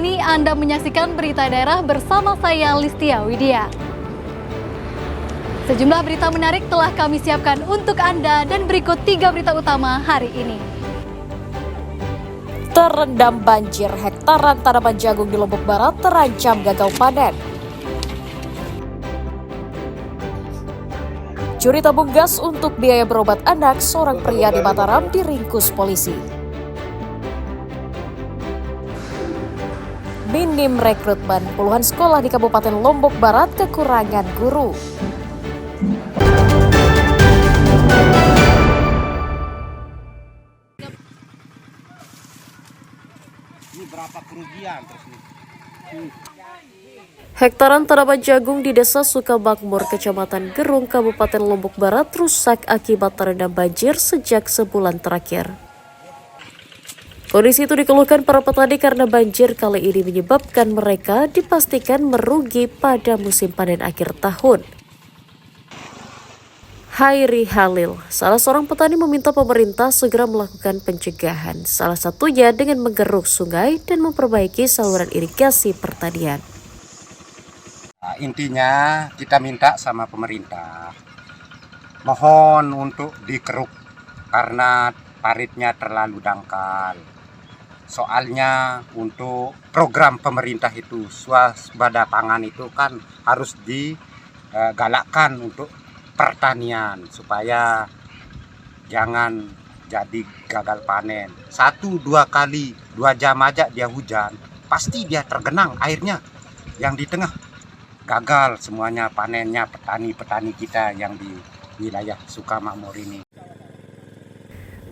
ini Anda menyaksikan Berita Daerah bersama saya Listia Widya. Sejumlah berita menarik telah kami siapkan untuk Anda dan berikut 3 berita utama hari ini. Terendam banjir, hektaran tanaman jagung di Lombok Barat terancam gagal panen. Curi tabung gas untuk biaya berobat anak, seorang pria di Mataram diringkus polisi. Minim rekrutmen, puluhan sekolah di Kabupaten Lombok Barat kekurangan guru. Ini berapa kerugian terus nih? Hektaran tanaman jagung di Desa Sukamakmur, Kecamatan Gerung, Kabupaten Lombok Barat rusak akibat terendam banjir sejak sebulan terakhir. Kondisi itu dikeluhkan para petani karena banjir kali ini menyebabkan mereka dipastikan merugi pada musim panen akhir tahun. Hairi Halil, salah seorang petani meminta pemerintah segera melakukan pencegahan, salah satunya dengan menggeruk sungai dan memperbaiki saluran irigasi pertanian. Nah, intinya kita minta sama pemerintah, mohon untuk dikeruk karena paritnya terlalu dangkal. Soalnya untuk program pemerintah itu swasembada pangan itu kan harus digalakkan untuk pertanian supaya jangan jadi gagal panen. 1-2 kali 2 jam aja dia hujan, pasti dia tergenang airnya. Yang di tengah gagal semuanya panennya petani-petani kita yang di wilayah Sukamakmur ini.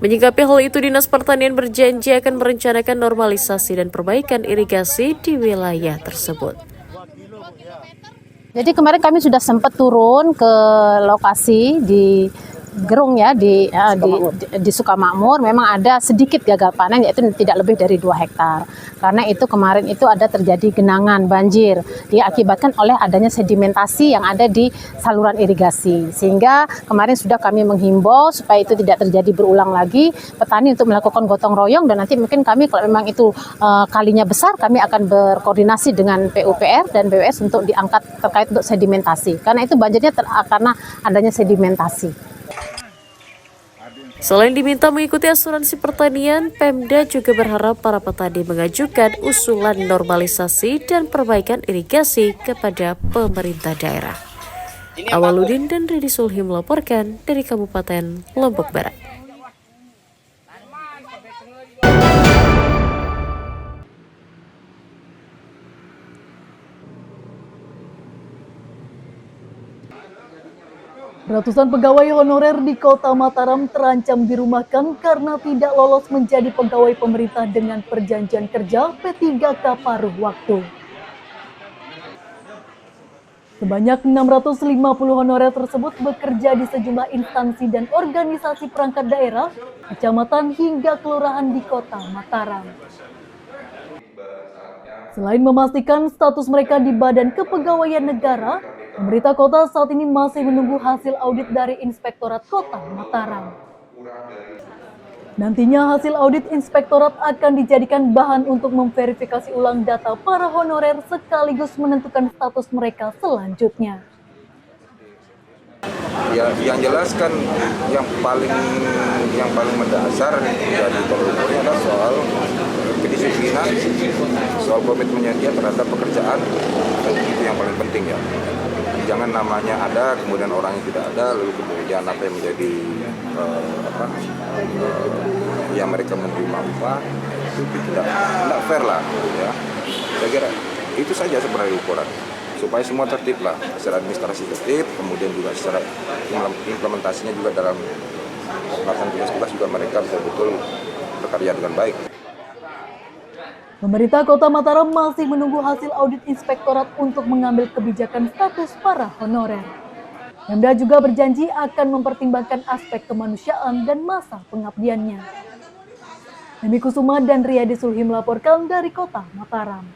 Menyikapi hal itu, Dinas Pertanian berjanji akan merencanakan normalisasi dan perbaikan irigasi di wilayah tersebut. Jadi kemarin kami sudah sempat turun ke lokasi di Gerung ya, di Sukamakmur. Memang ada sedikit gagal panen, yaitu tidak lebih dari 2 hektar. Karena itu kemarin itu ada terjadi genangan banjir diakibatkan oleh adanya sedimentasi yang ada di saluran irigasi. Sehingga kemarin sudah kami menghimbau supaya itu tidak terjadi berulang lagi, petani untuk melakukan gotong royong, dan nanti mungkin kami kalau memang itu kalinya besar, kami akan berkoordinasi dengan PUPR dan BWS untuk diangkat terkait untuk sedimentasi. Karena itu banjirnya karena adanya sedimentasi. Selain diminta mengikuti asuransi pertanian, Pemda juga berharap para petani mengajukan usulan normalisasi dan perbaikan irigasi kepada pemerintah daerah. Awaludin dan Redi Sulhi melaporkan dari Kabupaten Lombok Barat. Ratusan pegawai honorer di Kota Mataram terancam dirumahkan karena tidak lolos menjadi pegawai pemerintah dengan perjanjian kerja P3K paruh waktu. Sebanyak 650 honorer tersebut bekerja di sejumlah instansi dan organisasi perangkat daerah, kecamatan hingga kelurahan di Kota Mataram. Selain memastikan status mereka di Badan Kepegawaian Negara, pemerintah kota saat ini masih menunggu hasil audit dari Inspektorat Kota Mataram. Nantinya hasil audit Inspektorat akan dijadikan bahan untuk memverifikasi ulang data para honorer sekaligus menentukan status mereka selanjutnya. Ya, yang jelas kan yang paling mendasar dari pemerintah adalah soal kedisiplinan, soal komitmennya dia terhadap pekerjaan, dan itu yang paling penting ya. Jangan namanya ada, kemudian orangnya tidak ada, lalu kemudian apa yang menjadi yang mereka menerima upah itu tidak fair lah, ya. Saya kira itu saja sebenarnya ukuran, supaya semua tertib lah, secara administrasi tertib, kemudian juga secara implementasinya juga dalam melaksanakan tugas-tugas juga mereka betul-betul bekerja dengan baik. Pemerintah Kota Mataram masih menunggu hasil audit Inspektorat untuk mengambil kebijakan status para honorer. Pemda juga berjanji akan mempertimbangkan aspek kemanusiaan dan masa pengabdiannya. Demi Kusuma dan Riyadi Sulhi melaporkan dari Kota Mataram.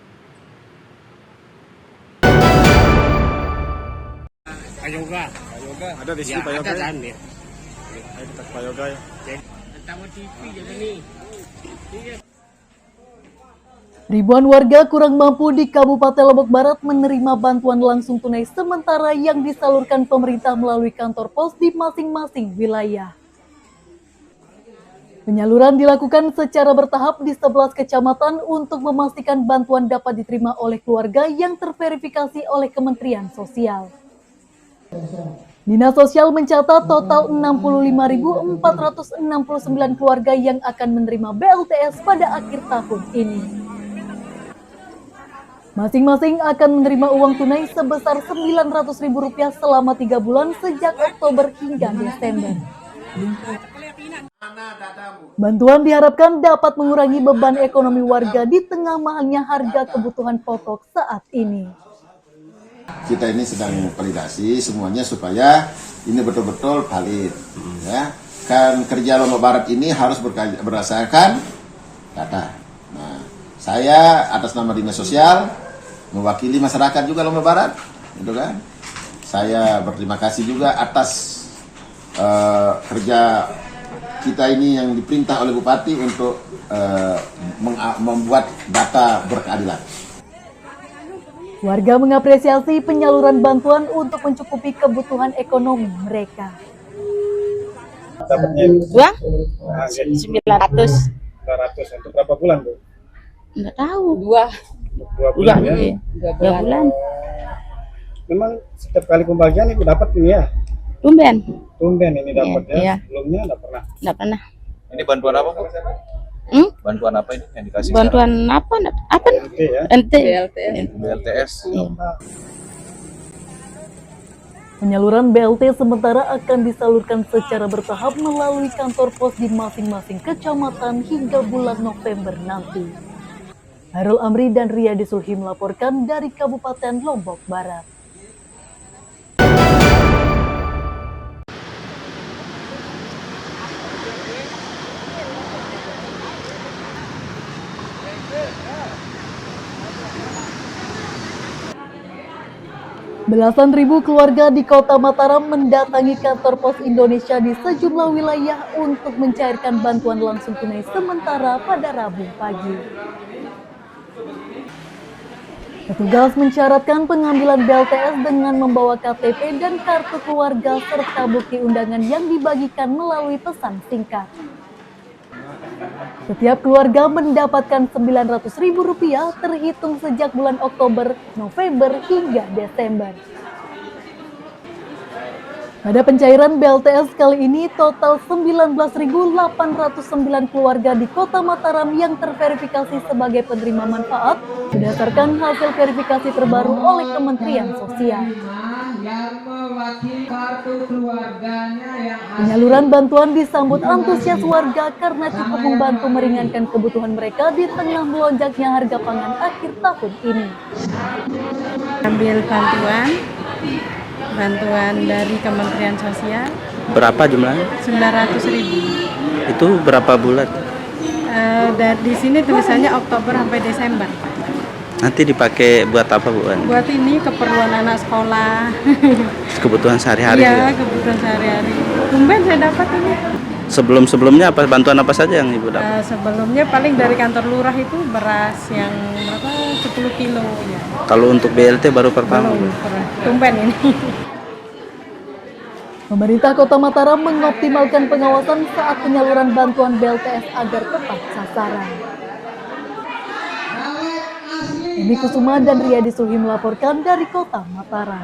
Payoga. Ada di sini Payoga. Ada kan ya. Ayo kita ke Payoga ya. Pertama TV jadi nih. Ribuan warga kurang mampu di Kabupaten Lombok Barat menerima bantuan langsung tunai sementara yang disalurkan pemerintah melalui kantor pos di masing-masing wilayah. Penyaluran dilakukan secara bertahap di 11 kecamatan untuk memastikan bantuan dapat diterima oleh keluarga yang terverifikasi oleh Kementerian Sosial. Dinas Sosial mencatat total 65.469 keluarga yang akan menerima BLTS pada akhir tahun ini. Masing-masing akan menerima uang tunai sebesar Rp900.000 selama 3 bulan sejak Oktober hingga Desember. Bantuan diharapkan dapat mengurangi beban ekonomi warga di tengah mahalnya harga kebutuhan pokok saat ini. Kita ini sedang validasi semuanya supaya ini betul-betul valid. Ya. Kan kerja Lombok Barat ini harus berdasarkan data. Nah, saya atas nama Dinas Sosial mewakili masyarakat juga Lombok Barat, gitu kan? Saya berterima kasih juga atas kerja kita ini yang diperintah oleh Bupati untuk membuat data berkeadilan. Warga mengapresiasi penyaluran bantuan untuk mencukupi kebutuhan ekonomi mereka. Dapatnya Uang 900 900. untuk berapa bulan, Bu? Enggak tahu. Dua 2 bulan ya. iya. 2 bulan. Memang setiap kali pembagian Ibu dapat ini ya. Tumben Ini dapat ya. Iya. Sebelumnya enggak pernah. enggak pernah. Ini bantuan apa, Bu? Bantuan apa ini yang dikasih Bantuan apa? Apa? Oke ya. NT. sekarang? BLTS. Penyaluran BLT sementara akan disalurkan secara bertahap melalui kantor pos di masing-masing kecamatan hingga bulan November nanti. Hairul Amri dan Riyadi Sulhi melaporkan dari Kabupaten Lombok Barat. Belasan ribu keluarga di Kota Mataram mendatangi kantor pos Indonesia di sejumlah wilayah untuk mencairkan bantuan langsung tunai sementara pada Rabu pagi. Petugas mensyaratkan pengambilan BLTS dengan membawa KTP dan kartu keluarga serta bukti undangan yang dibagikan melalui pesan singkat. Setiap keluarga mendapatkan Rp900.000 terhitung sejak bulan Oktober, November hingga Desember. Pada pencairan BLTS kali ini total 19.809 keluarga di Kota Mataram yang terverifikasi sebagai penerima manfaat berdasarkan hasil verifikasi terbaru oleh Kementerian Sosial. Penyaluran bantuan disambut antusias warga karena cukup membantu meringankan kebutuhan mereka di tengah melonjaknya harga pangan akhir tahun ini. Ambil bantuan dari Kementerian Sosial. Berapa jumlahnya? 900.000. Itu berapa bulan? Di sini tulisannya Oktober sampai Desember. Nanti dipakai buat apa, Bu? Buat ini keperluan anak sekolah. Kebutuhan sehari-hari. Iya, kebutuhan sehari-hari. Tumben saya dapat ini. Sebelum-sebelumnya apa bantuan apa saja yang Ibu dapat? Sebelumnya paling dari kantor lurah itu beras yang berapa 10 kilo ya. Kalau untuk BLT baru pertama. Belum pernah. Tumben ini. Pemerintah Kota Mataram mengoptimalkan pengawasan saat penyaluran bantuan BLTS agar tepat sasaran. Emi Kusuma dan Riyadi Sulhi melaporkan dari Kota Mataram.